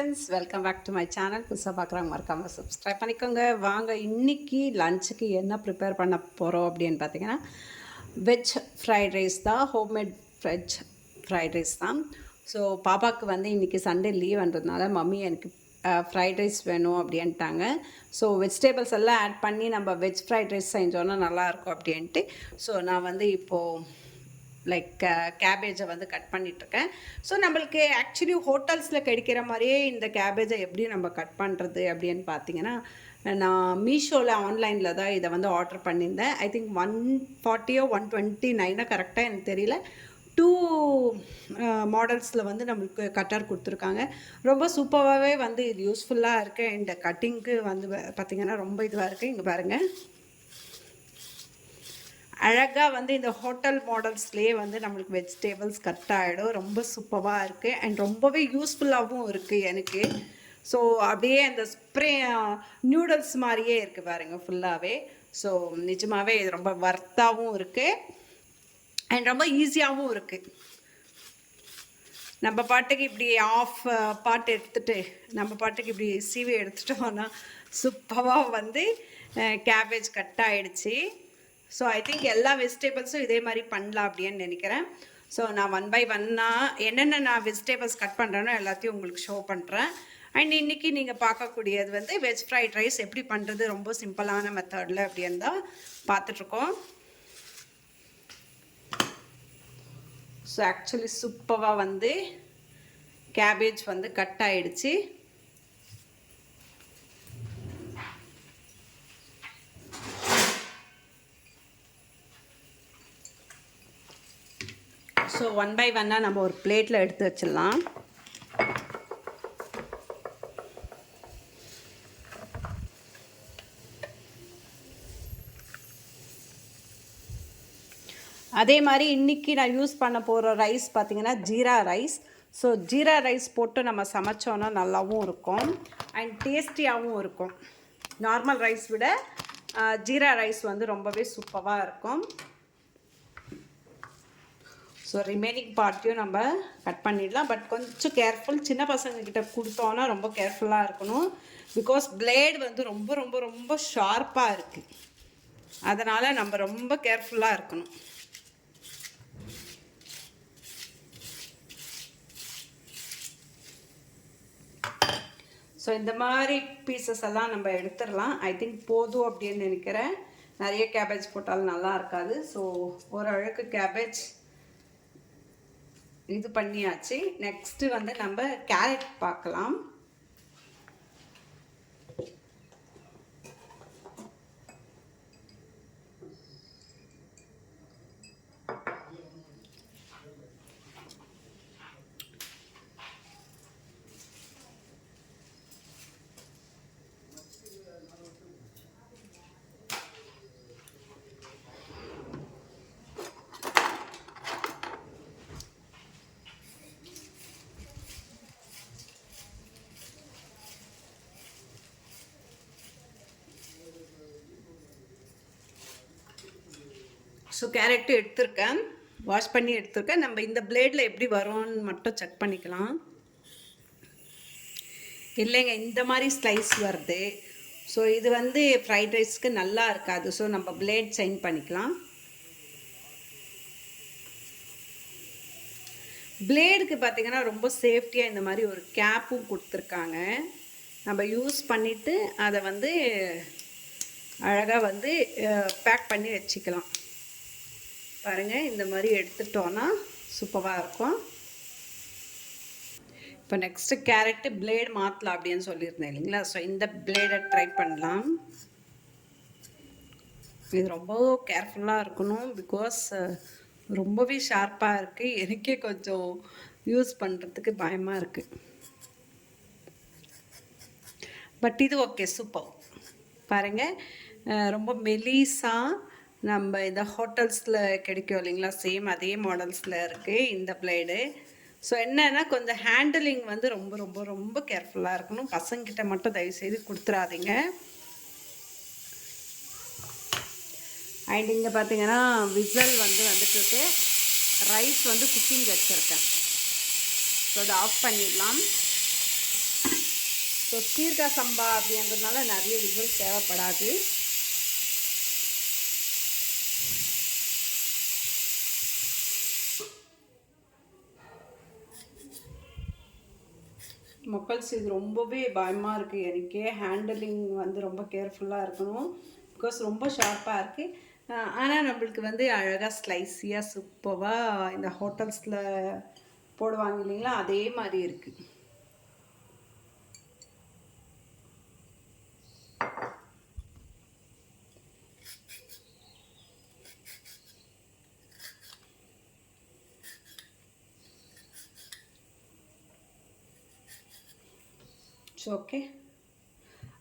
Friends, welcome back to my channel. புதுசாக பார்க்குறவங்க மறக்காமல் சப்ஸ்கிரைப் பண்ணிக்கோங்க. வாங்க இன்றைக்கி லஞ்சுக்கு என்ன ப்ரிப்பேர் பண்ண போகிறோம் அப்படின்னு பார்த்தீங்கன்னா, வெஜ் ஃப்ரைட் ரைஸ் தான். ஹோம்மேட் வெஜ் ஃப்ரைட் ரைஸ் தான். ஸோ பாப்பாவுக்கு வந்து இன்றைக்கி சண்டே லீவ்ன்றதுனால மம்மி எனக்கு ஃப்ரைட் ரைஸ் வேணும் அப்படின்ட்டாங்க. ஸோ வெஜிடபிள்ஸ் எல்லாம் ஆட் பண்ணி நம்ம வெஜ் ஃப்ரைட் ரைஸ் செஞ்சோன்னா நல்லாயிருக்கும் அப்படின்ட்டு ஸோ நான் வந்து இப்போது கேபேஜை வந்து கட் பண்ணிகிட்ருக்கேன். ஸோ நம்மளுக்கு ஆக்சுவலி ஹோட்டல்ஸில் கிடைக்கிற மாதிரியே இந்த கேபேஜை எப்படி நம்ம கட் பண்ணுறது அப்படின்னு பார்த்தீங்கன்னா, நான் மீஷோவில் ஆன்லைனில் தான் இதை வந்து ஆர்டர் பண்ணியிருந்தேன். ஐ திங்க் 140 129 கரெக்டாக எனக்கு தெரியல. 2 மாடல்ஸில் வந்து நம்மளுக்கு கட்டர் கொடுத்துருக்காங்க. ரொம்ப சூப்பராகவே வந்து இது யூஸ்ஃபுல்லாக இருக்குது. இந்த கட்டிங்க்கு வந்து பார்த்திங்கன்னா ரொம்ப இதுவாக இருக்குது. இங்கே பாருங்கள், அழகாக வந்து இந்த ஹோட்டல் மாடல்ஸ்லேயே வந்து நம்மளுக்கு வெஜிடேபிள்ஸ் கட் ஆகிடும். ரொம்ப சூப்பராக இருக்குது அண்ட் ரொம்பவே யூஸ்ஃபுல்லாகவும் இருக்குது எனக்கு. ஸோ அப்படியே அந்த ஸ்ப்ரே நியூடல்ஸ் மாதிரியே இருக்குது பாருங்கள் ஃபுல்லாகவே. ஸோ நிஜமாகவே இது ரொம்ப வர்த்தாகவும் இருக்குது அண்ட் ரொம்ப ஈஸியாகவும் இருக்குது. நம்ம பாட்டுக்கு இப்படி ஆஃப் பாட்டு எடுத்துகிட்டு நம்ம பாட்டுக்கு இப்படி சீவி எடுத்துட்டோம்னா சூப்பராக வந்து கேபேஜ் கட் ஆகிடுச்சி. ஸோ ஐ திங்க் எல்லா வெஜிடேபிள்ஸும் இதே மாதிரி பண்ணலாம் அப்படின்னு நினைக்கிறேன். ஸோ நான் 1 by 1 என்னென்ன நான் வெஜிடேபிள்ஸ் கட் பண்ணுறேனோ எல்லாத்தையும் உங்களுக்கு ஷோ பண்ணுறேன். அண்ட் இன்றைக்கி நீங்கள் பார்க்கக்கூடியது வந்து வெஜ் ஃப்ரைட் ரைஸ் எப்படி பண்ணுறது ரொம்ப சிம்பிளான மெத்தடில் அப்படின்னு தான் பார்த்துட்ருக்கோம். ஸோ ஆக்சுவலி சூப்பராக வந்து கேபேஜ் வந்து கட் ஆகிடுச்சு. ஸோ 1 by 1 நம்ம ஒரு பிளேட்டில் எடுத்து வச்சிடலாம். அதே மாதிரி இன்றைக்கி நான் யூஸ் பண்ண போகிற ரைஸ் பார்த்திங்கன்னா jeera rice. So jeera rice போட்டு நம்ம சமைச்சோன்னா நல்லாவும் இருக்கும் அண்ட் டேஸ்டியாகவும் இருக்கும். நார்மல் ரைஸ் விட ஜீரா ரைஸ் வந்து ரொம்பவே சூப்பராக இருக்கும். ஸோ ரிமைனிங் பார்ட்டையும் நம்ம கட் பண்ணிடலாம். பட் கொஞ்சம் கேர்ஃபுல், சின்ன பசங்கக்கிட்ட கொடுத்தோன்னா ரொம்ப கேர்ஃபுல்லாக இருக்கணும். பிகாஸ் பிளேடு வந்து ரொம்ப ரொம்ப ரொம்ப ஷார்ப்பாக இருக்குது. அதனால் நம்ம ரொம்ப கேர்ஃபுல்லாக இருக்கணும். ஸோ இந்த மாதிரி பீசஸ் எல்லாம் நம்ம எடுத்துடலாம். ஐ திங்க் போதும் அப்படின்னு நினைக்கிறேன். நிறைய கேபேஜ் போட்டாலும் நல்லா இருக்காது. ஸோ ஓரளவுக்கு கேபேஜ் இது பண்ணியாச்சு. நெக்ஸ்ட்டு வந்து நம்ம கேரட் பார்க்கலாம். ஸோ கேரட்டு எடுத்திருக்கேன், வாஷ் பண்ணி எடுத்திருக்கேன். நம்ம இந்த பிளேடில் எப்படி வரும்னு மட்டும் செக் பண்ணிக்கலாம். இல்லைங்க, இந்த மாதிரி ஸ்லைஸ் வருது. ஸோ இது வந்து ஃப்ரைட் ரைஸ்க்கு நல்லா இருக்காது. ஸோ நம்ம பிளேட் சேஞ்ச் பண்ணிக்கலாம். பிளேடுக்கு பார்த்திங்கன்னா ரொம்ப சேஃப்டியாக இந்த மாதிரி ஒரு கேப்பும் கொடுத்துருக்காங்க. நம்ம யூஸ் பண்ணிவிட்டு அதை வந்து அழகாக வந்து பேக் பண்ணி வச்சுக்கலாம். பாருங்கள், இந்த மாதிரி எடுத்துட்டோன்னா சூப்பராக இருக்கும். இப்போ நெக்ஸ்ட்டு கேரட்டு பிளேடு மாற்றலாம் அப்படின்னு சொல்லியிருந்தேன் இல்லைங்களா. ஸோ இந்த பிளேடை ட்ரை பண்ணலாம். இது ரொம்ப கேர்ஃபுல்லாக இருக்கணும். பிகாஸ் ரொம்பவே ஷார்ப்பாக இருக்குது. எனக்கே கொஞ்சம் யூஸ் பண்ணுறதுக்கு பயமாக இருக்குது. பட் இது ஓகே, சூப்பர். பாருங்கள், ரொம்ப மெலிசாக நம்ம இந்த ஹோட்டல்ஸில் கிடைக்கும் இல்லைங்களா, சேம் அதே மாடல்ஸில் இருக்குது இந்த பிளேடு. ஸோ என்னென்னா கொஞ்சம் ஹேண்டிலிங் வந்து ரொம்ப ரொம்ப ரொம்ப கேர்ஃபுல்லாக இருக்கணும். பசங்கிட்ட மட்டும் தயவுசெய்து கொடுத்துடாதீங்க. அண்ட் இங்கே பார்த்தீங்கன்னா விசில் வந்து வந்துட்டுருக்கு. ரைஸ் வந்து குக்கிங் வச்சுருக்கேன். ஸோ அதை ஆஃப் பண்ணிடலாம். ஸோ சீர்கா சம்பா அப்படின்றதுனால நிறைய விசில் தேவைப்படாது. மக்கள்ஸ் இது ரொம்பவே பயமாக இருக்குது எனக்கே. ஹேண்டலிங் வந்து ரொம்ப கேர்ஃபுல்லாக இருக்கணும், பிகாஸ் ரொம்ப ஷார்ப்பாக இருக்குது. ஆனால் நம்மளுக்கு வந்து அழகாக ஸ்லைஸியாக சூப்பராக இந்த ஹோட்டல்ஸில் போடுவாங்க இல்லைங்களா, அதே மாதிரி இருக்குது. ஓகே,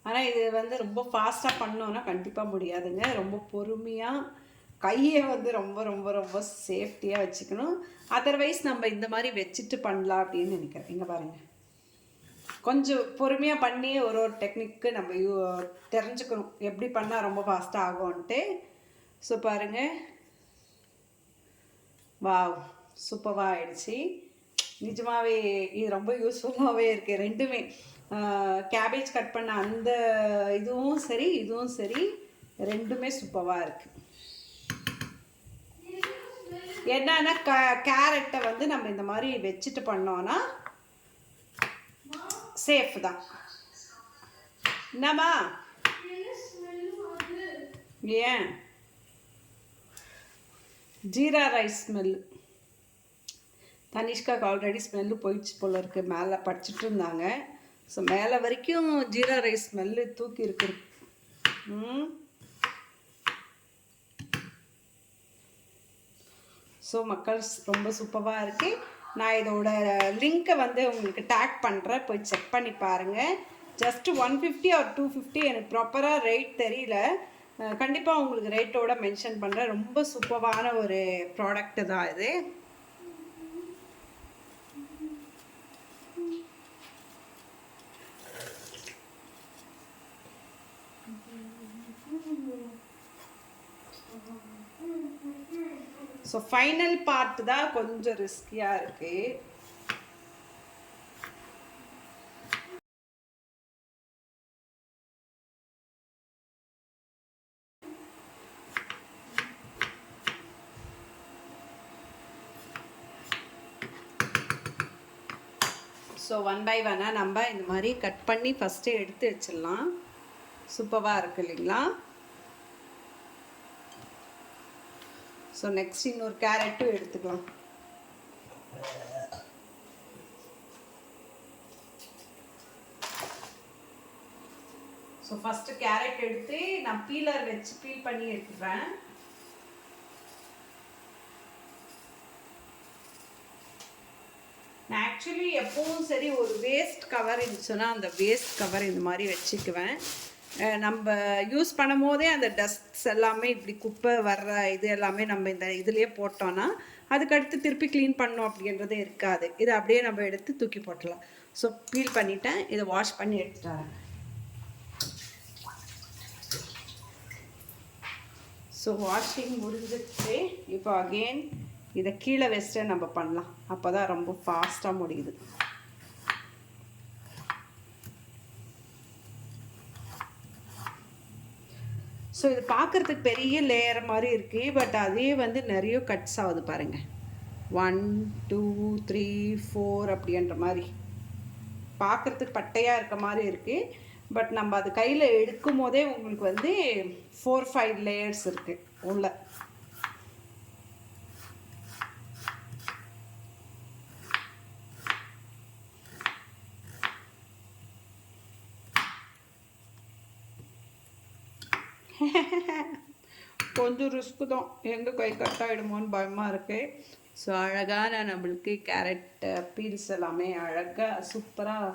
ஆனால் இது வந்து ரொம்ப ஃபாஸ்ட்டாக பண்ணோன்னா கண்டிப்பாக முடியாதுங்க. ரொம்ப பொறுமையாக கையை வந்து ரொம்ப ரொம்ப ரொம்ப சேஃப்டியாக வச்சுக்கணும். அதர்வைஸ் நம்ம இந்த மாதிரி வச்சுட்டு பண்ணலாம் அப்படின்னு நினைக்கிறேன். இங்கே பாருங்கள், கொஞ்சம் பொறுமையாக பண்ணி ஒரு ஒரு டெக்னிக்கு நம்ம தெரிஞ்சுக்கணும் எப்படி பண்ணால் ரொம்ப ஃபாஸ்ட்டாக ஆகும்ன்ட்டு. ஸோ பாருங்கள், வாவ் சூப்பராக ஆயிடுச்சு. நிஜமாகவே இது ரொம்ப யூஸ்ஃபுல்லாகவே இருக்குது. ரெண்டுமே கேபேஜ் கட் பண்ண அந்த இதுவும் சரி இதுவும் சரி, ரெண்டுமே சூப்பராக இருக்குது. என்னன்னா கேரட்டை வந்து நம்ம இந்த மாதிரி வச்சுட்டு பண்ணோன்னா சேஃப் தான். என்னம்மா ஏன் ஜீரா ரைஸ் ஸ்மெல்லு தனிஷ்காக்கு ஆல்ரெடி ஸ்மெல்லு போயிடுச்சு போல இருக்குது. மேலே படிச்சுட்டு இருந்தாங்க. ஸோ மேலே வரைக்கும் ஜீரா ரைஸ் ஸ்மெல்லு தூக்கி இருக்கு. ஸோ மக்கள்ஸ் ரொம்ப சூப்பராக இருக்குது. நான் இதோட லிங்க்கை வந்து உங்களுக்கு டேக் பண்ணுறேன், போய் செக் பண்ணி பாருங்கள். ஜஸ்ட்டு 150 or 250, எனக்கு ப்ராப்பராக ரேட் தெரியல. கண்டிப்பாக உங்களுக்கு ரேட்டோட மென்ஷன் பண்ணுறேன். ரொம்ப சூப்பரான ஒரு ப்ராடக்ட்டு தான் இது. ஸோ ஃபைனல் பார்ட் தான் கொஞ்சம் ரிஸ்கியாக இருக்குது. ஸோ 1 by 1 நம்ம இந்த மாதிரி கட் பண்ணி ஃபஸ்ட்டு எடுத்து வச்சிடலாம். சூப்பராக இருக்குது இல்லைங்களா? ஸோ நெக்ஸ்ட் இன்னொரு கேரட்டும் எடுத்துக்கலாம். ஸோ ஃபஸ்ட்டு கேரட் எடுத்து நான் பீலர் வச்சு பீல் பண்ணி எடுத்துக்கிறேன். நான் ஆக்சுவலி எப்பவும் சரி ஒரு வேஸ்ட் கவர் இருந்துச்சுன்னா அந்த வேஸ்ட் கவர் இந்த மாதிரி வச்சுக்குவேன். நம்ம யூஸ் பண்ணும் போதே அந்த டஸ்ட்ஸ் எல்லாமே இப்படி குப்பை வர்ற இது எல்லாமே நம்ம இந்த இதுலேயே போட்டோன்னா அதுக்கடுத்து திருப்பி க்ளீன் பண்ணோம் அப்படின்றது இருக்காது. இதை அப்படியே நம்ம எடுத்து தூக்கி போட்டலாம். ஸோ பீல் பண்ணிவிட்டேன், இதை வாஷ் பண்ணி எடுத்துட்டு வரேன். ஸோ வாஷிங் முடிஞ்சிச்சு. இப்போ அகெயின் இதை கீழே வச்சுட்டு நம்ம பண்ணலாம், அப்போ தான் ரொம்ப ஃபாஸ்ட்டாக முடியுது. ஸோ இது பார்க்குறதுக்கு பெரிய லேயர் மாதிரி இருக்குது, பட் அதே வந்து நிறைய கட்ஸ் ஆகுது பாருங்கள். 1 2 3 4 அப்படின்ற மாதிரி பார்க்குறதுக்கு பட்டையாக இருக்க மாதிரி இருக்குது. பட் நம்ம அது கையில் எடுக்கும் போதே உங்களுக்கு வந்து 4-5 லேயர்ஸ் இருக்குது உள்ள. கொஞ்சம் ரிஸ்க்கு தான், எங்கே கை கட் ஆகிடுமோன்னு பயமாக இருக்குது. ஸோ அழகான நம்மளுக்கு கேரட் பீல்ஸ் எல்லாமே அழகாக சூப்பராக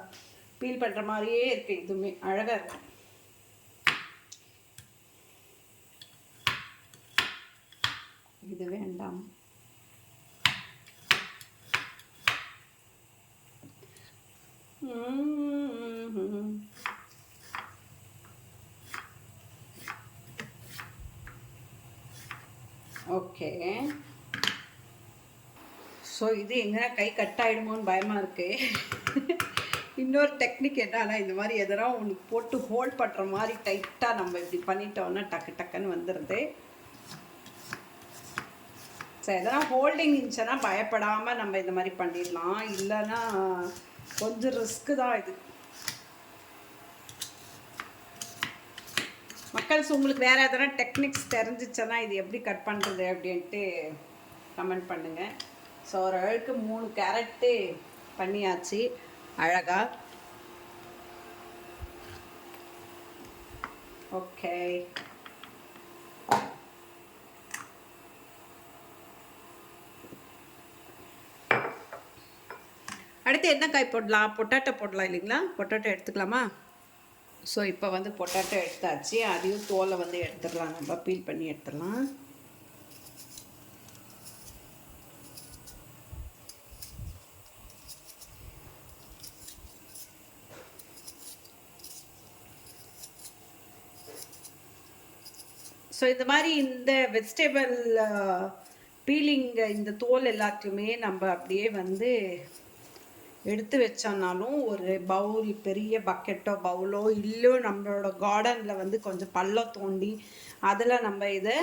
பீல் பண்ணுற மாதிரியே இருக்குது. இதுவுமே அழகாக இருக்கு. இது வேண்டாம். ஓகே, ஸோ இது எங்கே கை கட் ஆகிடுமோன்னு பயமாக இருக்குது. இன்னொரு டெக்னிக் என்னன்னா, இந்த மாதிரி எதனா ஒன்று போட்டு ஹோல்ட் பண்ணுற மாதிரி டைட்டாக நம்ம இப்படி பண்ணிட்டோம்னா டக்கு டக்குன்னு வந்துடுது. ஸோ எதனா ஹோல்டிங் இருந்துச்சுன்னா பயப்படாமல் நம்ம இந்த மாதிரி பண்ணிடலாம். இல்லைன்னா கொஞ்சம் ரிஸ்க்கு தான் இது. மக்கள்ஸ், உங்களுக்கு வேறு எதனா டெக்னிக்ஸ் தெரிஞ்சிச்சுன்னா இது எப்படி கட் பண்ணுறது அப்படின்ட்டு கமெண்ட் பண்ணுங்கள். ஸோ ஓரளவுக்கு 3 கேரட்டு பண்ணியாச்சு அழகாக. ஓகே, அடுத்து என்ன காய் போடலாம்? பொட்டாட்டோ போடலாம் இல்லைங்களா? பொட்டாட்டோ எடுத்துக்கலாமா? ஸோ இப்போ வந்து பொட்டாட்டோ எடுத்தாச்சு. அதையும் தோலை வந்து எடுத்துடலாம், நம்ம பீல் பண்ணி எடுத்துடலாம். ஸோ இந்த மாதிரி இந்த வெஜிடபிள் பீலிங் இந்த தோல் எல்லாத்தையுமே நம்ம அப்படியே வந்து எடுத்து வச்சோம்னாலும் ஒரு பவுல், பெரிய பக்கெட்டோ பவுலோ இல்லையோ நம்மளோட கார்டனில் வந்து கொஞ்சம் பள்ளம் தோண்டி அதில் நம்ம இதை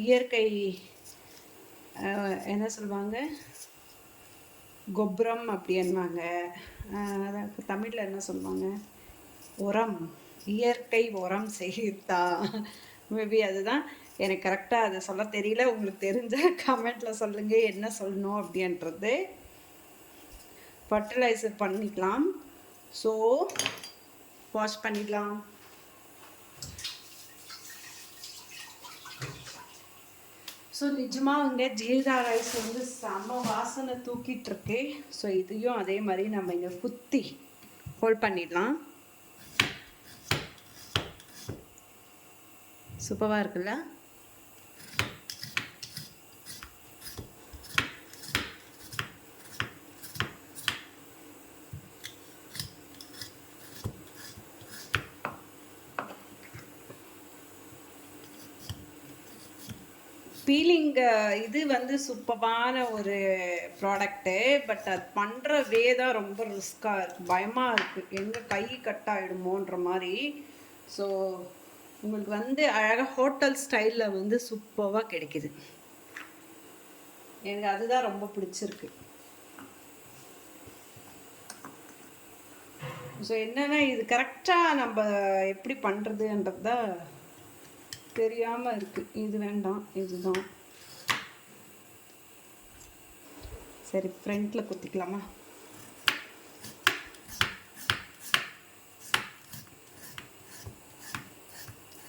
இயற்கை என்ன சொல்லுவாங்க, கொப்ரம் அப்படின்வாங்க, அதாவது தமிழில் என்ன சொல்லுவாங்க, உரம், இயற்கை உரம் செய்தா, மேபி அதுதான். எனக்கு கரெக்டாக அதை சொல்ல தெரியல. உங்களுக்கு தெரிஞ்ச கமெண்ட்டில் சொல்லுங்கள் என்ன சொல்லணும் அப்படின்றது. ஃபர்டிலைசர் பண்ணிக்கலாம். ஸோ வாஷ் பண்ணிடலாம். ஸோ நிஜமாக இங்கே ஜீரா ரைஸ் வந்து செம்ம வாசனை தூக்கிட்டு இருக்கு. ஸோ இதையும் அதே மாதிரி நம்ம இங்கே குத்தி ஹோல்ட் பண்ணிடலாம். சூப்பராக இருக்குல்ல? பீலிங் இது வந்து சூப்பரான ஒரு ப்ராடக்ட்டு. பட் அது பண்ணுற வே தான் ரொம்ப ரிஸ்க்காக இருக்குது, பயமாக இருக்குது, எங்கே கை கட் ஆகிடுமோன்ற மாதிரி. ஸோ உங்களுக்கு வந்து அழகாக ஹோட்டல் ஸ்டைலில் வந்து சூப்பராக கிடைக்கிது. எனக்கு அதுதான் ரொம்ப பிடிச்சிருக்கு. ஸோ என்னென்னா இது கரெக்டாக நம்ம எப்படி பண்ணுறதுன்றது தான் தெரியாமல் இருக்குது. இது வேண்டாம், இதுதான் சரி. ஃப்ரண்ட்டில் குத்திக்கலாமா?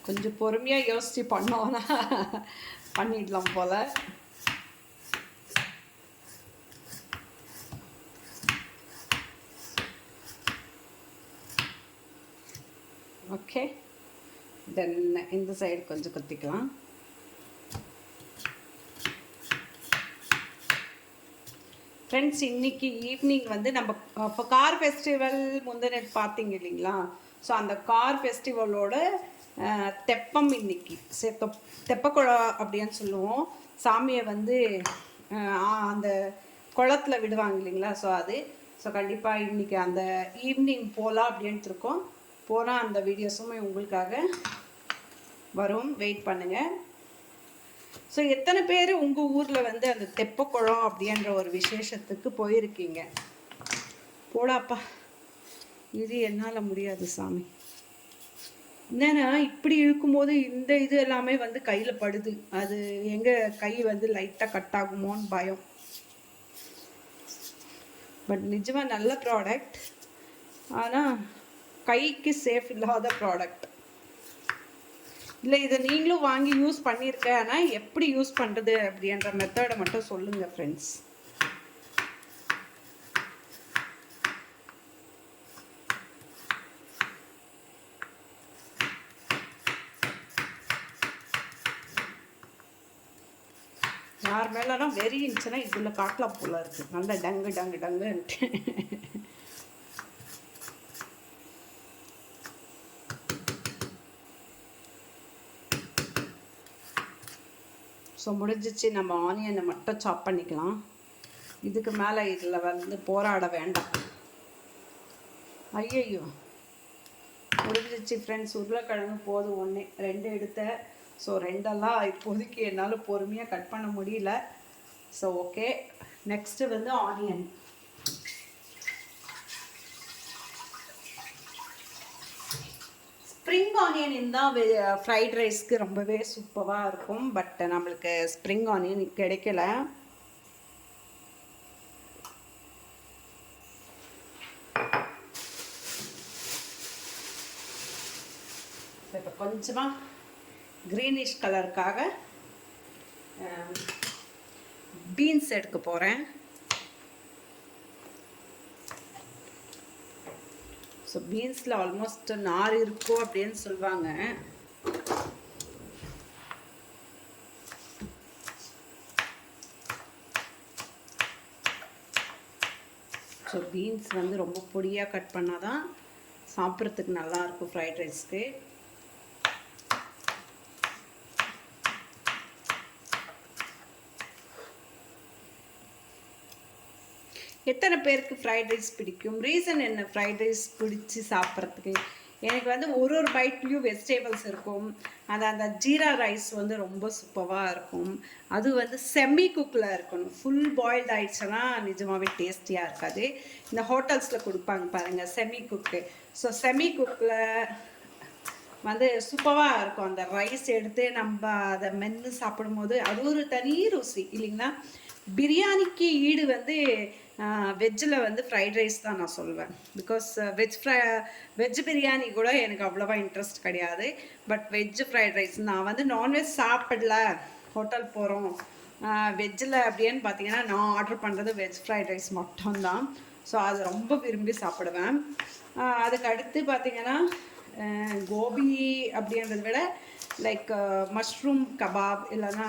கொஞ்சம் பொறுமையாக யோசித்து பண்ணோன்னா பண்ணிடலாம் போல். ஓகே, தென் இந்த சைடு கொஞ்சம் குத்திக்கலாம். ஃப்ரெண்ட்ஸ், இன்றைக்கி ஈவினிங் வந்து நம்ம இப்போ கார் ஃபெஸ்டிவல் முந்தின பார்த்தீங்க இல்லைங்களா? ஸோ அந்த கார் ஃபெஸ்டிவலோட தெப்பம் இன்னைக்கு தெப்பக்குளம் அப்படின்னு சொல்லுவோம். சாமியை வந்து அந்த குளத்தில் விடுவாங்க இல்லைங்களா? ஸோ அது ஸோ கண்டிப்பாக இன்றைக்கி அந்த ஈவினிங் போகலாம் அப்படின்ட்டு இருக்கோம். போனால் அந்த வீடியோஸுமே உங்களுக்காக வரும், வெயிட் பண்ணுங்கள். ஸோ எத்தனை பேர் உங்கள் ஊரில் வந்து அந்த தெப்பக்குளம் அப்படின்ற ஒரு விசேஷத்துக்கு போயிருக்கீங்க? போடாப்பா, இது என்னால் முடியாது சாமி. என்னன்னா இப்படி இருக்கும்போது இந்த இது எல்லாமே வந்து கையில் படுது. அது எங்கள் கை வந்து லைட்டாக கட் ஆகுமோன்னு பயம். பட் நிஜமாக நல்ல ப்ராடக்ட், ஆனால் கைக்கு சேஃப் இல்லாத ப்ராடக்ட். இல்லை, இதை நீங்களும் வாங்கி யூஸ் பண்ணியிருக்கேன். ஆனால் எப்படி யூஸ் பண்ணுறது அப்படின்ற மெத்தடை மட்டும் சொல்லுங்கள் ஃப்ரெண்ட்ஸ். யார் மேலாம் வெறி இருந்துச்சுன்னா இதில் காட்டலாம் போல இருக்குது. நல்லா டங்கு டங்கு டங்குன்ட்டு. ஸோ முடிஞ்சிச்சு. நம்ம ஆனியனை மட்டும் சாப் பண்ணிக்கலாம். இதுக்கு மேலே இதில் வந்து போராட வேண்டாம். ஐயையோ, முடிஞ்சிச்சு ஃப்ரெண்ட்ஸ். உருளைக்கிழங்கு போதும், 1 2 எடுத்தேன். ஸோ 2எல்லாம் இப்போதைக்கு என்னால் பொறுமையாக கட் பண்ண முடியல. ஸோ ஓகே, நெக்ஸ்ட்டு வந்து ஆனியன். ஸ்ப்ரிங் ஆனியன் இருந்தால் ஃப்ரைட் ரைஸ்க்கு ரொம்பவே சூப்பராக இருக்கும். பட் நம்மளுக்கு ஸ்ப்ரிங் ஆனியன் கிடைக்கல. இப்போ கொஞ்சமாக க்ரீனிஷ் கலருக்காக பீன்ஸ் எடுக்க போகிறேன். ஸோ பீன்ஸில் ஆல்மோஸ்ட் நார் இருக்கும் அப்படின்னு சொல்லுவாங்க. ஸோ பீன்ஸ் வந்து ரொம்ப பொடியாக கட் பண்ணால் தான் சாப்பிட்றதுக்கு நல்லாயிருக்கும் ஃப்ரைட் ரைஸ்க்கு. எத்தனை பேருக்கு ஃப்ரைட் ரைஸ் பிடிக்கும்? ரீசன் என்ன ஃப்ரைட் ரைஸ் பிடிச்சி சாப்பிட்றதுக்கு? எனக்கு வந்து ஒரு பைட்லேயும் வெஜிடேபிள்ஸ் இருக்கும். அந்த ஜீரா ரைஸ் வந்து ரொம்ப சூப்பராக இருக்கும். அது வந்து செமி குக்கில் இருக்கணும். ஃபுல் பாயில்டு ஆயிடுச்சுன்னா நிஜமாகவே டேஸ்டியாக இருக்காது. இந்த ஹோட்டல்ஸில் கொடுப்பாங்க பாருங்கள் செமி குக்கு. ஸோ செமி குக்கில் வந்து சூப்பராக இருக்கும். அந்த ரைஸ் எடுத்து நம்ம அதை மென்று சாப்பிடும்போது அது ஒரு தனி ருசி இல்லைங்களா? பிரியாணிக்கு ஈடு வந்து வெஜ்ஜில் வந்து ஃப்ரைட் ரைஸ் தான் நான் சொல்வேன். பிகாஸ் வெஜ் பிரியாணி கூட எனக்கு அவ்வளோவா இன்ட்ரெஸ்ட் கிடையாது. பட் வெஜ் ஃப்ரைட் ரைஸ், நான் வந்து நான்வெஜ் சாப்பிடல, ஹோட்டல் போகிறோம் வெஜ்ஜில் அப்படின்னு பார்த்தீங்கன்னா நான் ஆர்டர் பண்ணுறது வெஜ் ஃப்ரைட் ரைஸ் மட்டும்தான். ஸோ அது ரொம்ப விரும்பி சாப்பிடுவேன். அதுக்கு அடுத்து பார்த்திங்கன்னா கோபி அப்படின்றத விட லைக் மஷ்ரூம் கபாப் இல்லைன்னா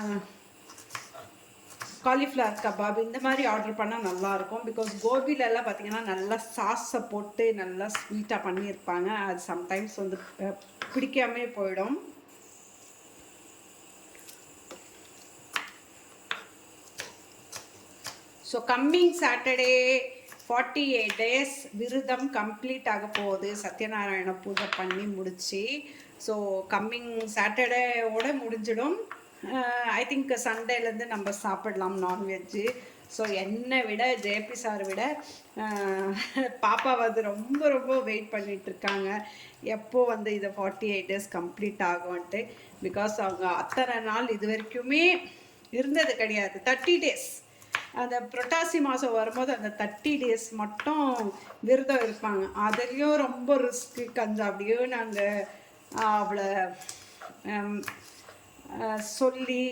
காலிஃப்ளவர் கபாப் இந்த மாதிரி ஆர்டர் பண்ணால் நல்லாயிருக்கும். பிகாஸ் கோபிலெல்லாம் பார்த்திங்கன்னா நல்லா சாஸை போட்டு நல்லா ஸ்வீட்டாக பண்ணியிருப்பாங்க. அது சம்டைம்ஸ் வந்து பிடிக்காமே போயிடும். ஸோ கம்மிங் சாட்டர்டே 48 days விரதம் கம்ப்ளீட் ஆக போகுது. சத்யநாராயண பூஜை பண்ணி முடிச்சு. ஸோ கம்மிங் சாட்டர்டேவோட முடிஞ்சிடும். ஐ திங்க் சண்டேலேருந்து நம்ம சாப்பிடலாம் நான்வெஜ்ஜு. ஸோ என்னை விட ஜேபி சார் விட பாப்பா வந்து ரொம்ப ரொம்ப வெயிட் பண்ணிகிட்ருக்காங்க எப்போ வந்து இதை 48 days கம்ப்ளீட் ஆகும்ன்ட்டு. பிகாஸ் அவங்க அத்தனை நாள் இது வரைக்குமே இருந்தது கிடையாது. 30 days அந்த புரட்டாசி மாதம் வரும்போது அந்த 30 days மட்டும் விரதம் இருப்பாங்க. அதுலேயும் ரொம்ப ரிஸ்க்கு. கொஞ்சம் அப்படியே நாங்கள் அவளை சொல்லி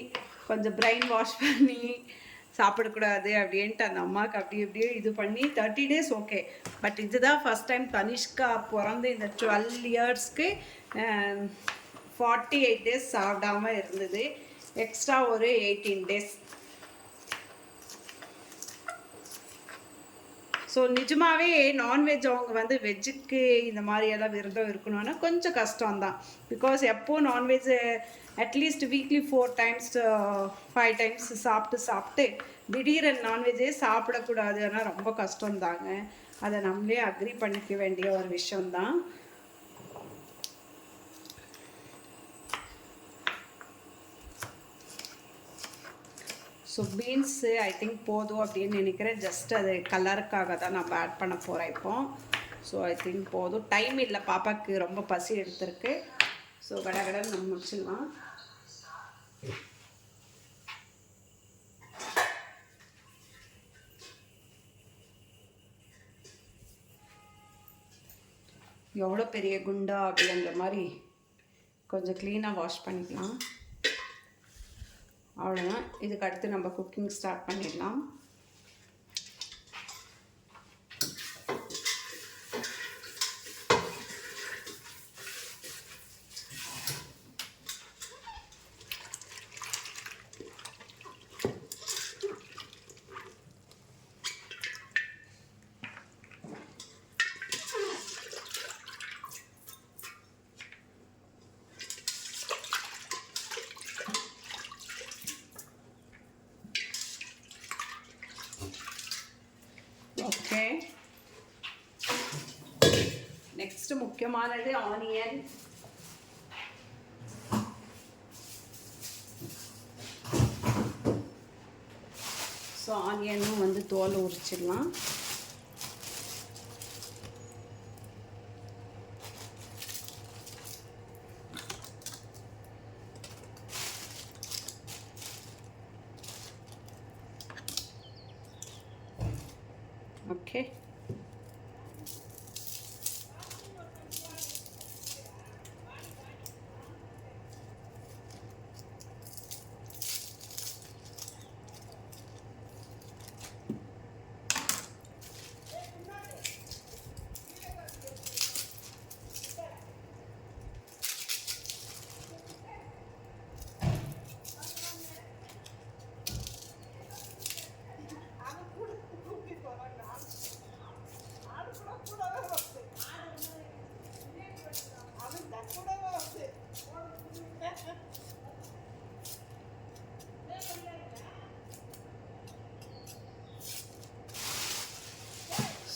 கொஞ்சம் பிரெயின் வாஷ் பண்ணி சாப்பிடக்கூடாது அப்படின்ட்டு அந்த அம்மாவுக்கு அப்படி இப்படியே இது பண்ணி 30 days ஓகே. பட் இதுதான் ஃபஸ்ட் டைம் தனிஷ்கா பிறந்து இந்த 12 yearsக்கு 48 days சாப்பிடாமல் இருந்தது. எக்ஸ்ட்ரா ஒரு 18 days. ஸோ நிஜமாகவே நான்வெஜ் அவங்க வந்து வெஜ்ஜுக்கு இந்த மாதிரியெல்லாம் விரதம் இருக்கணும்னா கொஞ்சம் கஷ்டம்தான். பிகாஸ் எப்போது non veg at least weekly 4 times 5 times சாப்பிட்டு திடீர்னு நான்வெஜ்ஜே சாப்பிடக்கூடாது. ஆனால் ரொம்ப கஷ்டம்தாங்க. அதை நம்மளே அக்ரி பண்ணிக்க வேண்டிய ஒரு விஷயம்தான். ஸோ பீன்ஸு ஐ திங்க் போதும் அப்படின்னு நினைக்கிறேன். ஜஸ்ட் அது கலருக்காக தான் நம்ம ஆட் பண்ண போகிறேன் இப்போ. ஸோ ஐ திங்க் போதும். டைம் இல்லை, பாப்பாவுக்கு ரொம்ப பசி எடுத்திருக்கு. ஸோ கடகடன்னு நம்ம முடிச்சிடலாம். எவ்வளோ பெரிய குண்டா அப்படிங்கிற மாதிரி கொஞ்சம் க்ளீனாக வாஷ் பண்ணிக்கலாம். அவ்வளோதான். இதுக்கு அடுத்து நம்ம குக்கிங் ஸ்டார்ட் பண்ணிடலாம். முக்கியமானது ஆனியன். ஸோ ஆனியனும் வந்து தோல் உரிச்சிடலாம். ஓகே,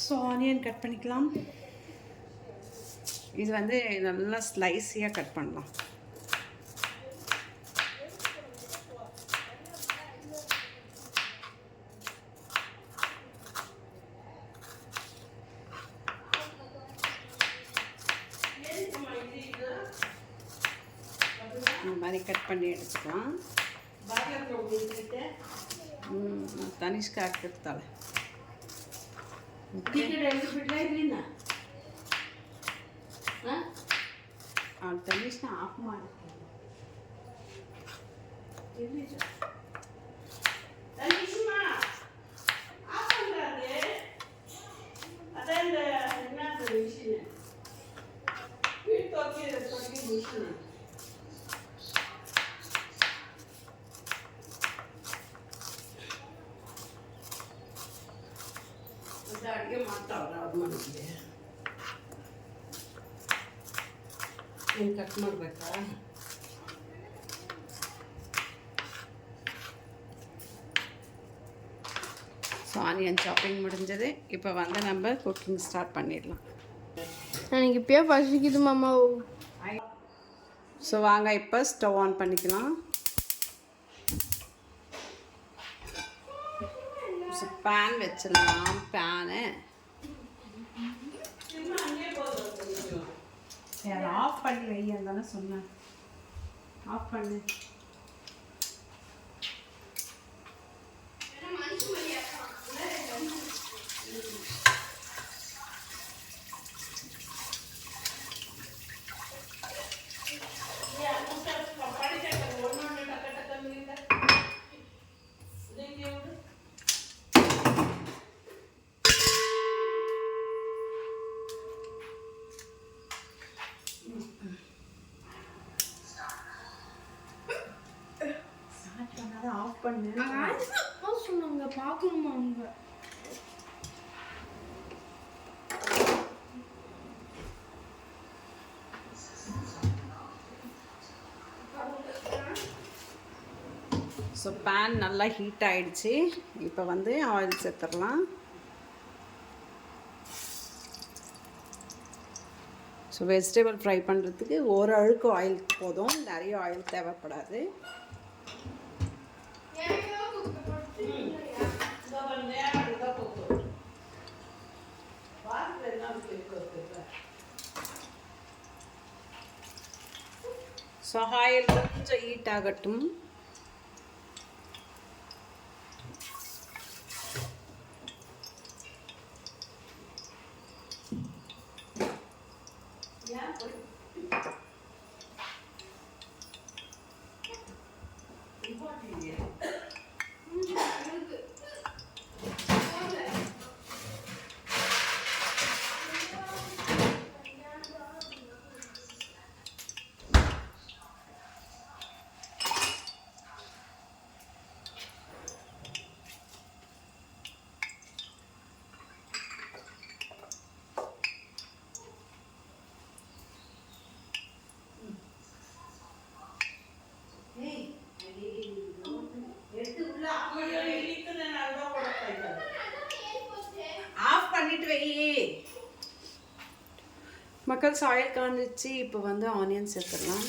ஸோ ஆனியன் கட் பண்ணிக்கலாம். இது வந்து நல்லா ஸ்லைஸியாக கட் பண்ணலாம். இந்த மாதிரி கட் பண்ணி எடுத்துக்கலாம். தனிஷ்கா எடுத்தால ತನಿಷ್ನ ಆಫ್ ಮಾಡಿ ಅಡುಗೆ ಮಾಡ್ತಾವ್ರ ಅವ್ರ ಮನೆಗೆ ಏನು ಕಟ್ ಮಾಡಬೇಕಾ? ஸோ ஆனியன் சாப்பிங் முடிஞ்சது. இப்போ வந்து நம்ம குக்கிங் ஸ்டார்ட் பண்ணிடலாம். எனக்கு இப்போயே பசிக்குது மாமா. ஸோ வாங்க இப்போ ஸ்டவ் ஆன் பண்ணிக்கலாம். ஸோ பேன் வச்சிடலாம். பேனு ஆஃப் பண்ணி வையன்னு தானே சொன்னேன். ஆஃப் பண்ணு. ஆஃப் பண்ணு. சொன்னாங்க பார்க்கணுமா அவங்க? ஸோ பேன் நல்லா ஹீட் ஆகிடுச்சு. இப்போ வந்து ஆயில் சேர்த்துடலாம். ஸோ வெஜிடபிள் ஃப்ரை பண்ணுறதுக்கு ஒரு அழுக்கு ஆயில் போதும், நிறைய ஆயில் தேவைப்படாது. ஸோ ஆயில் கொஞ்சம் ஹீட் ஆகட்டும். வெஜிடபிள்ஸ் ஆயில் காஞ்சிச்சு. இப்போ வந்து ஆனியன் சேர்த்துடலாம்.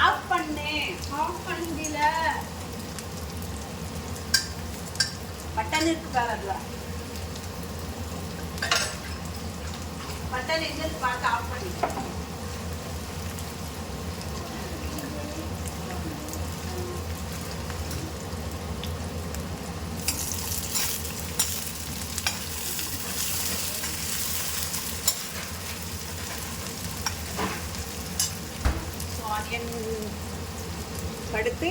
ஆஃப் பண்ணு. பட்டன் இருக்கு பாரு, அதுல பட்டன் எங்க பார்த்து ஆஃப் பண்ணிக்கலாம். ஆனியன் அடுத்து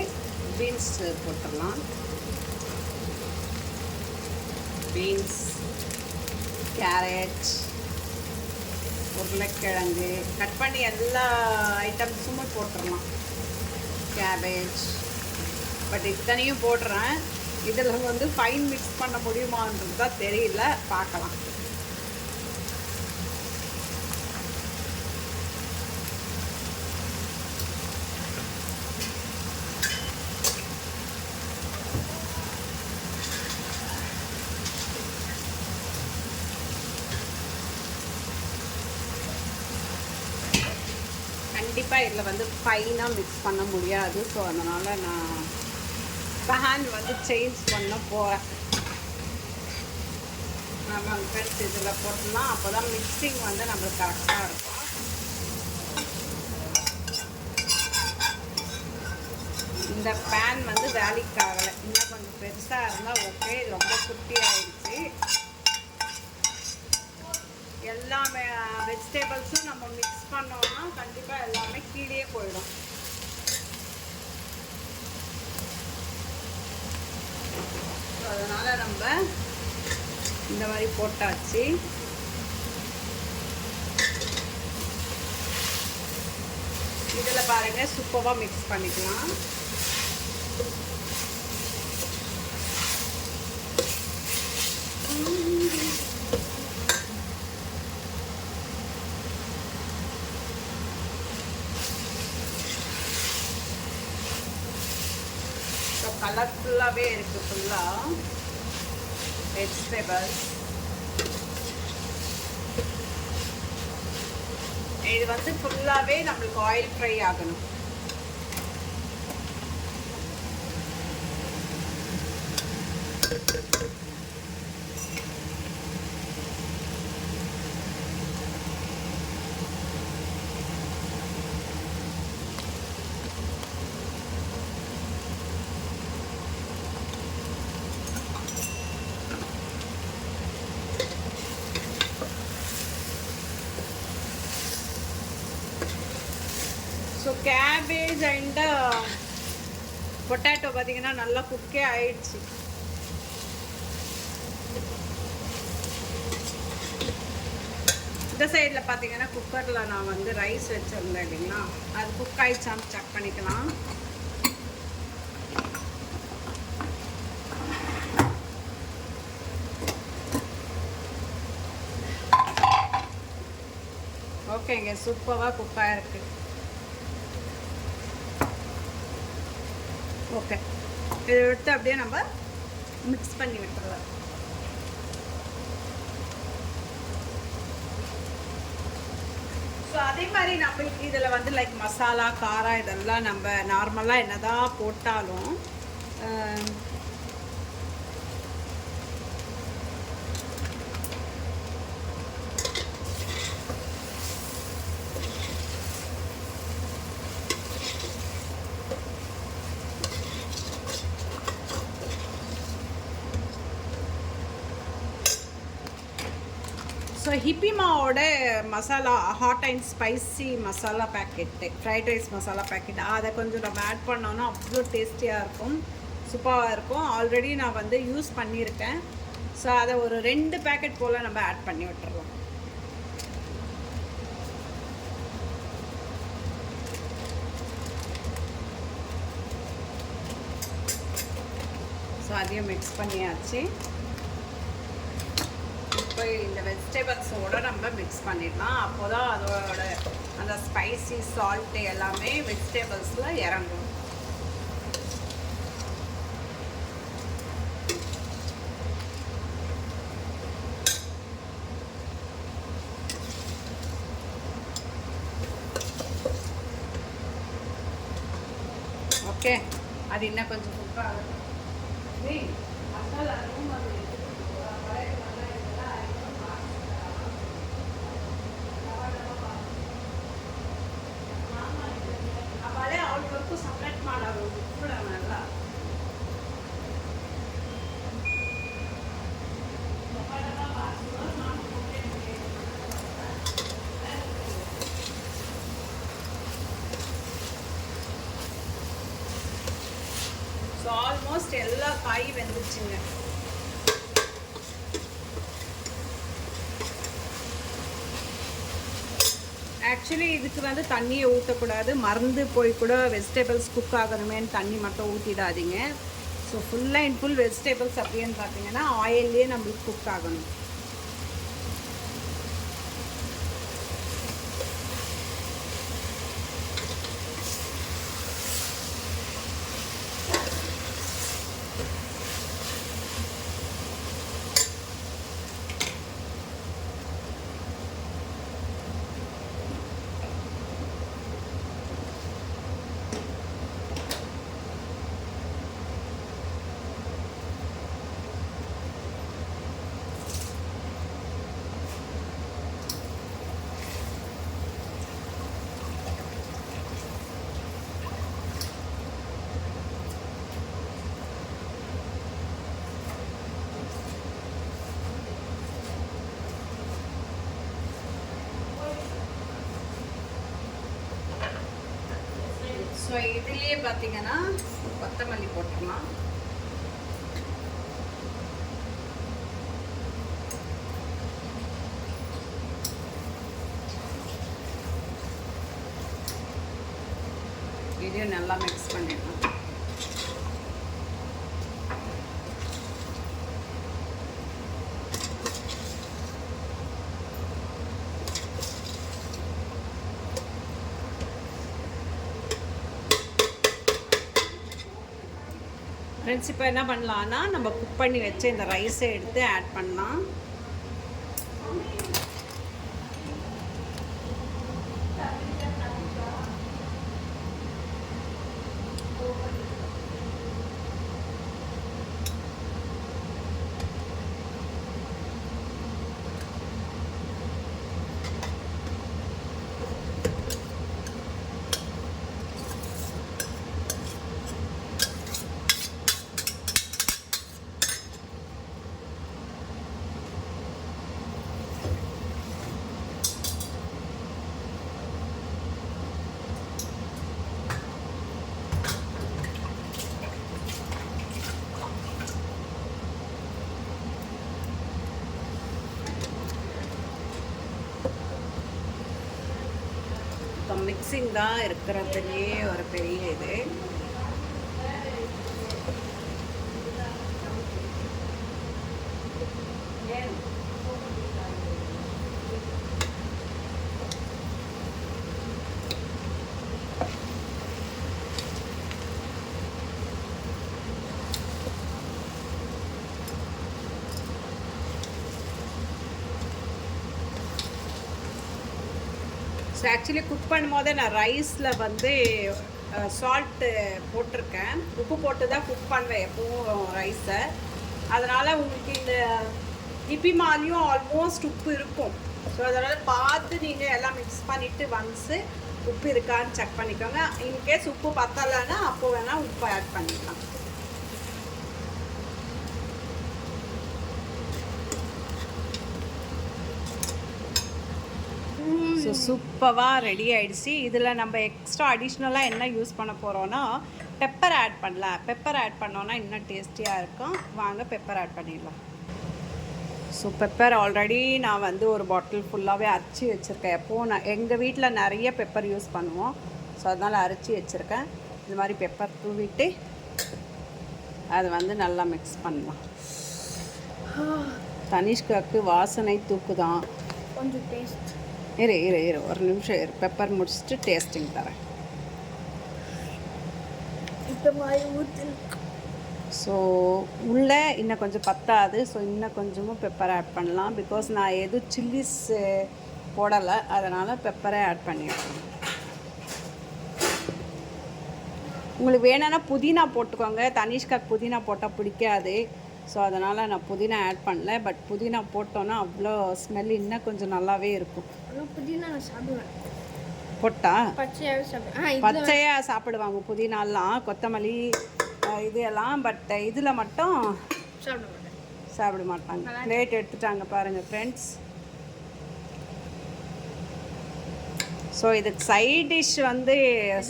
பீன்ஸ் போட்டுடலாம். பீன்ஸ், கேரட், உருளைக்கிழங்கு கட் பண்ணி எல்லா ஐட்டம்ஸுமே போட்டுடலாம். கேபேஜ். பட் இத்தனையும் போடுறேன். இதில் வந்து ஃபைன் மிக்ஸ் பண்ண முடியுமான்றது தான் தெரியல, பார்க்கலாம். கண்டிப்பாக இதில் வந்து ஃபைனாக மிக்ஸ் பண்ண முடியாது. ஸோ அதனால் நான் பேன் வந்து சேஞ்ச் பண்ண போகிறேன். நம்ம ஃப்ரெண்ட்ஸ் இதில் போட்டோம்னா அப்போ தான் மிக்சிங் வந்து நம்மளுக்கு கரெக்டாக இருக்கும். இந்த பேன் வந்து வேலைக்கு ஆகலை. இன்னும் கொஞ்சம் பெருசாக இருந்தால் ஓகே. ரொம்ப குட்டி ஆயிடுச்சு. எல்லாமே வெஜிடபிள்ஸும் நம்ம மிக்ஸ் பண்ணோம்னா கண்டிப்பாக எல்லாமே கீழே போயிடும். அதனால் நம்ம இந்த மாதிரி போட்டாச்சு. இதில் பாருங்கள் சூப்பராக மிக்ஸ் பண்ணிக்கலாம். கலர்ஃபுல்லாகவே இருக்குது ஃபுல்லாக வெஜிடபிள்ஸ். இது வந்து ஃபுல்லாகவே நம்மளுக்கு ஆயில் ஃப்ரை ஆகணும். ஸோ கேபேஜ் அண்ட் பொட்டேட்டோ பார்த்தீங்கன்னா நல்லா குக்கே ஆயிடுச்சு. இந்த சைடில் பார்த்தீங்கன்னா குக்கரில் நான் வந்து ரைஸ் வச்சுருந்தேன் இல்லைங்களா, அது குக் ஆயிடுச்சான்னு செக் பண்ணிக்கலாம். ஓகேங்க, சூப்பராக குக் ஆகிருக்கு. ஓகே, இதை எடுத்து அப்படியே நம்ம மிக்ஸ் பண்ணி விட்டுறலாம். ஸோ அதே மாதிரி நம்ம இதில் வந்து லைக் மசாலா, காரம் இதெல்லாம் நம்ம நார்மலாக என்னதான் போட்டாலும் ஸோ ஹிப்பிமாவோட masala hot and spicy masala packet, fried rice masala packet, அதை கொஞ்சம் நம்ம ஆட் பண்ணோன்னா அவ்வளோ டேஸ்டியாக இருக்கும், சூப்பராக இருக்கும். ஆல்ரெடி நான் வந்து யூஸ் பண்ணியிருக்கேன். ஸோ அதை ஒரு 2 பேக்கெட் போல் நம்ம ஆட் பண்ணி விட்டுறலாம். ஸோ அதையும் மிக்ஸ் பண்ணியாச்சு. இப்போ இந்த வெஜிடபிள்ஸோடு நம்ம மிக்ஸ் பண்ணிடலாம். அப்போ தான் அதோட அந்த ஸ்பைசி சால்ட்டு எல்லாமே வெஜிடபிள்ஸில் இறங்கும். ஓகே, அது இன்னும் கொஞ்சம் குக் ஆகும். ಸಪ್ರೇಟ್ ಮಾಡೋದು ಬಿಡೋಣಲ್ಲ. ஸோ ஆல்மோஸ்ட் எல்லா காயும் வெந்துச்சுங்க. ஆக்சுவலி இதுக்கு வந்து தண்ணியை ஊற்றக்கூடாது, மறந்து போய் கூட வெஜிடபிள்ஸ் குக் ஆகணுமேன்னு தண்ணி மட்டும் ஊற்றிடாதீங்க. So full and full vegetables அப்படின்னு பார்த்தீங்கன்னா ஆயில்லே நம்மளுக்கு குக் ஆகணும். ஸோ இதுலேயே பார்த்தீங்கன்னா கொத்தமல்லி போட்டுக்கலாம். இதையும் நல்லா மிக்ஸ் பண்ணிடலாம். ஃப்ரெண்ட்ஸ், இப்போ என்ன பண்ணலான்னா நம்ம குக் பண்ணி வச்ச இந்த ரைஸை எடுத்து ஆட் பண்ணலாம். இப்போ மிக்சிங் தான் இருக்கிறதுலேயே ஒரு பெரிய இது. ஸோ ஆக்சுவலி குக் பண்ணும்போதே நான் ரைஸில் வந்து சால்ட்டு போட்டிருக்கேன். உப்பு போட்டு தான் குக் பண்ணுவேன் எப்பவும் ரைஸை. அதனால் உங்களுக்கு இந்த இப்பி மாதிரியும் ஆல்மோஸ்ட் உப்பு இருக்கும். ஸோ அதனால் பார்த்து நீங்கள் எல்லாம் மிக்ஸ் பண்ணிவிட்டு ஒன்ஸு உப்பு இருக்கான்னு செக் பண்ணிக்கோங்க. இன்கேஸ் உப்பு பத்தலைன்னா அப்போ வேணால் உப்பு ஆட் பண்ணிக்கலாம். ஸோ சூப்பராக ரெடி ஆகிடுச்சு. இதில் நம்ம எக்ஸ்ட்ரா அடிஷ்னலாக என்ன யூஸ் பண்ண போகிறோன்னா பெப்பர் ஆட் பண்ணலாம். பெப்பர் ஆட் பண்ணோன்னா இன்னும் டேஸ்டியாக இருக்கும். வாங்க பெப்பர் ஆட் பண்ணிடலாம். ஸோ பெப்பர் ஆல்ரெடி நான் வந்து ஒரு பாட்டில் ஃபுல்லாகவே அரைச்சி வச்சுருக்கேன். எப்போது நான் எங்கள் வீட்டில் நிறைய பெப்பர் யூஸ் பண்ணுவோம். ஸோ அதனால் அரைச்சி வச்சுருக்கேன். இந்த மாதிரி பெப்பர் தூவிட்டு அது வந்து நல்லா மிக்ஸ் பண்ணலாம். தனிஷ்காக்கு வாசனை தூக்குதான். கொஞ்சம் டேஸ்ட். இரு ஒரு நிமிஷம் இரு. பெப்பர் முடிச்சுட்டு டேஸ்டிங் தரேன். இப்போ மாதிரி ஊற்றி. ஸோ உள்ளே இன்னும் கொஞ்சம் பத்தாது. ஸோ இன்னும் கொஞ்சமும் பெப்பர் ஆட் பண்ணலாம். பிகாஸ் நான் எதுவும் சில்லிஸ் போடலை, அதனால் பெப்பரை ஆட் பண்ணிடுறேன். உங்களுக்கு வேணும்னா புதினா போட்டுக்கோங்க. தனிஷ்காக்கு புதினா போட்டால் பிடிக்காது. ஸோ அதனால் நான் புதினா ஆட் பண்ணல. பட் புதினா போட்டோன்னா அவ்வளோ ஸ்மெல் இன்னும் கொஞ்சம் நல்லாவே இருக்கும். புதினா நான் சாப்பிடுவேன். போட்டா பச்சையாகவே சாப்பிடுவேன். பச்சையாக சாப்பிடுவாங்க புதினாலாம், கொத்தமல்லி இது எல்லாம். பட் இதில் மட்டும் சாப்பிட மாட்டாங்க. பிளேட் எடுத்துட்டாங்க பாருங்கள் ஃப்ரெண்ட்ஸ். ஸோ இதுக்கு சைட் டிஷ் வந்து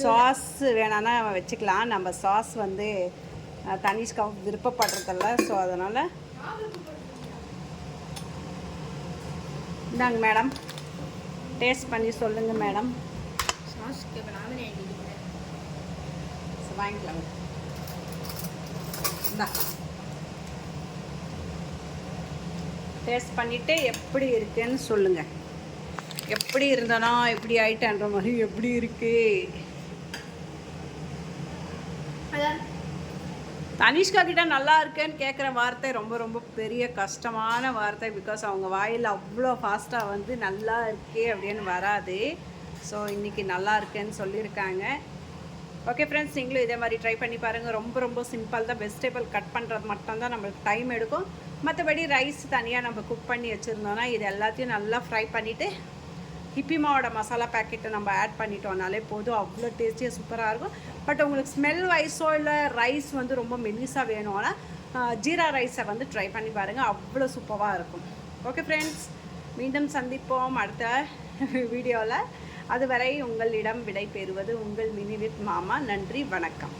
சாஸ் வேணான்னா வச்சுக்கலாம். நம்ம சாஸ் வந்து தனிஷ்காவுக்கு விருப்பப்படுறதில்ல. ஸோ அதனால் இந்தாங்க மேடம், டேஸ்ட் பண்ணி சொல்லுங்கள் மேடம். வாங்கிக்கலாம். டேஸ்ட் பண்ணிவிட்டு எப்படி இருக்குன்னு சொல்லுங்கள். எப்படி இருந்தனா எப்படி ஆயிட்டேன்ற மாதிரி எப்படி இருக்கு. தனிஷ்கா கிட்ட நல்லா இருக்கேன்னு கேட்குற வார்த்தை ரொம்ப ரொம்ப பெரிய கஷ்டமான வார்த்தை. பிகாஸ் அவங்க வாயில் அவ்வளோ ஃபாஸ்ட்டாக வந்து நல்லா இருக்கே அப்படின்னு வராது. ஸோ இன்றைக்கி நல்லா இருக்கேன்னு சொல்லியிருக்காங்க. ஓகே ஃப்ரெண்ட்ஸ், நீங்களும் இதே மாதிரி ட்ரை பண்ணி பாருங்கள். ரொம்ப ரொம்ப சிம்பிள் தான். வெஜிடபிள் கட் பண்ணுறது மட்டும்தான் நம்மளுக்கு டைம் எடுக்கும். மற்றபடி ரைஸ் தனியாக நம்ம குக் பண்ணி வச்சுருந்தோன்னா இது எல்லாத்தையும் நல்லா ஃப்ரை பண்ணிவிட்டு ஹிப்பிமாவோட மசாலா பேக்கெட்டை நம்ம ஆட் பண்ணிட்டோம்னாலே போதும். அவ்வளோ டேஸ்டியாக சூப்பராக இருக்கும். பட் உங்களுக்கு ஸ்மெல் வைஸோ இல்லை ரைஸ் வந்து ரொம்ப மெல்லிஸாக வேணும்னா ஜீரா ரைஸை வந்து ட்ரை பண்ணி பாருங்கள். அவ்வளோ சூப்பராக இருக்கும். ஓகே ஃப்ரெண்ட்ஸ், மீண்டும் சந்திப்போம் அடுத்த வீடியோவில். அதுவரை உங்களிடம் விடை பெறுவது உங்கள் மினி வித் மாமா. நன்றி, வணக்கம்.